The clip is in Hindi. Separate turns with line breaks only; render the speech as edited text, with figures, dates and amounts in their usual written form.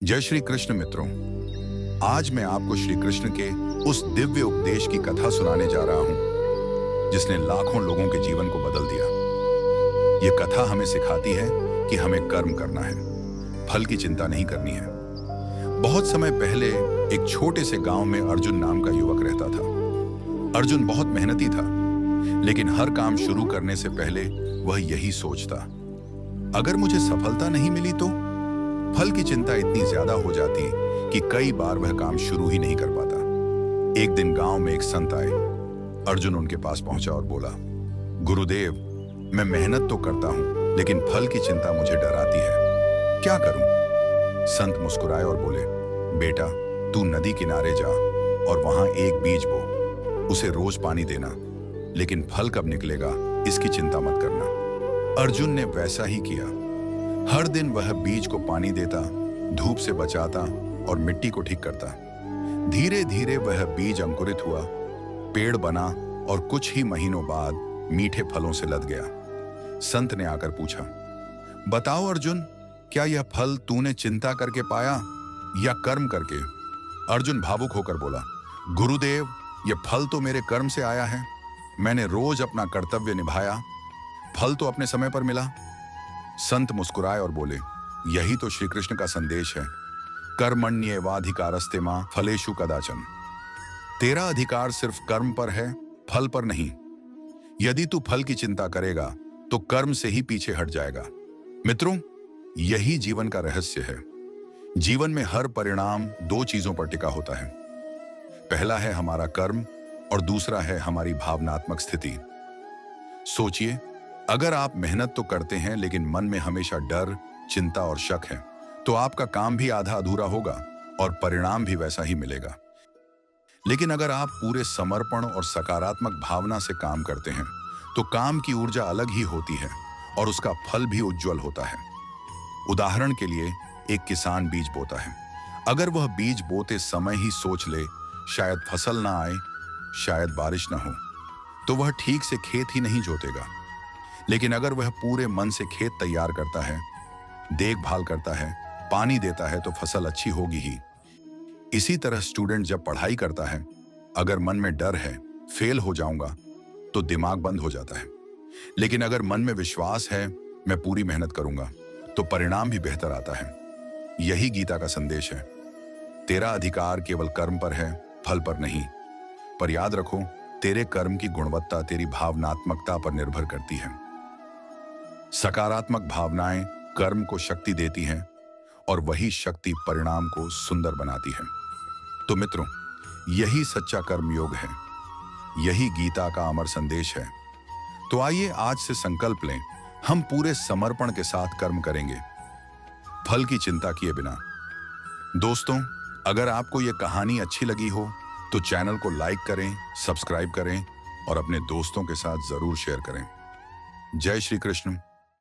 जय श्री कृष्ण मित्रों। आज मैं आपको श्री कृष्ण के उस दिव्य उपदेश की कथा सुनाने जा रहा हूं जिसने लाखों लोगों के जीवन को बदल दिया। ये कथा हमें सिखाती है कि हमें कर्म करना है, फल की चिंता नहीं करनी है। बहुत समय पहले एक छोटे से गांव में अर्जुन नाम का युवक रहता था। अर्जुन बहुत मेहनती था, लेकिन हर काम शुरू करने से पहले वह यही सोचता, अगर मुझे सफलता नहीं मिली तो। फल की चिंता इतनी ज्यादा हो जाती कि कई बार वह काम शुरू ही नहीं कर पाता। एक दिन गांव में एक संत आए। अर्जुन उनके पास पहुंचा और बोला, गुरुदेव, मैं मेहनत तो करता हूं, लेकिन फल की चिंता मुझे डराती है, क्या करूं? संत मुस्कुराए और बोले, बेटा, तू नदी किनारे जा और वहां एक बीज बो, उसे रोज पानी देना, लेकिन फल कब निकलेगा इसकी चिंता मत करना। अर्जुन ने वैसा ही किया। हर दिन वह बीज को पानी देता, धूप से बचाता और मिट्टी को ठीक करता। धीरे धीरे वह बीज अंकुरित हुआ, पेड़ बना और कुछ ही महीनों बाद मीठे फलों से लद गया। संत ने आकर पूछा, बताओ अर्जुन, क्या यह फल तूने चिंता करके पाया या कर्म करके? अर्जुन भावुक होकर बोला, गुरुदेव, यह फल तो मेरे कर्म से आया है। मैंने रोज अपना कर्तव्य निभाया, फल तो अपने समय पर मिला। संत मुस्कुराए और बोले, यही तो श्री कृष्ण का संदेश है, कर्मण्येवाधिकारस्ते मां फलेषु कदाचन। तेरा अधिकार सिर्फ कर्म पर है, फल पर नहीं। यदि तू फल की चिंता करेगा तो कर्म से ही पीछे हट जाएगा। मित्रों, यही जीवन का रहस्य है। जीवन में हर परिणाम दो चीजों पर टिका होता है। पहला है हमारा कर्म और दूसरा है हमारी भावनात्मक स्थिति। सोचिए, अगर आप मेहनत तो करते हैं लेकिन मन में हमेशा डर, चिंता और शक है, तो आपका काम भी आधा अधूरा होगा और परिणाम भी वैसा ही मिलेगा। लेकिन अगर आप पूरे समर्पण और सकारात्मक भावना से काम करते हैं, तो काम की ऊर्जा अलग ही होती है और उसका फल भी उज्जवल होता है। उदाहरण के लिए, एक किसान बीज बोता है। अगर वह बीज बोते समय ही सोच ले, शायद फसल ना आए, शायद बारिश ना हो, तो वह ठीक से खेत ही नहीं जोतेगा। लेकिन अगर वह पूरे मन से खेत तैयार करता है, देखभाल करता है, पानी देता है, तो फसल अच्छी होगी ही। इसी तरह स्टूडेंट जब पढ़ाई करता है, अगर मन में डर है, फेल हो जाऊंगा, तो दिमाग बंद हो जाता है। लेकिन अगर मन में विश्वास है, मैं पूरी मेहनत करूंगा, तो परिणाम भी बेहतर आता है। यही गीता का संदेश है। तेरा अधिकार केवल कर्म पर है, फल पर नहीं। पर याद रखो, तेरे कर्म की गुणवत्ता तेरी भावनात्मकता पर निर्भर करती है। सकारात्मक भावनाएं कर्म को शक्ति देती हैं और वही शक्ति परिणाम को सुंदर बनाती है। तो मित्रों, यही सच्चा कर्मयोग है, यही गीता का अमर संदेश है। तो आइए आज से संकल्प लें, हम पूरे समर्पण के साथ कर्म करेंगे, फल की चिंता किए बिना। दोस्तों, अगर आपको यह कहानी अच्छी लगी हो तो चैनल को लाइक करें, सब्सक्राइब करें और अपने दोस्तों के साथ जरूर शेयर करें। जय श्री कृष्ण।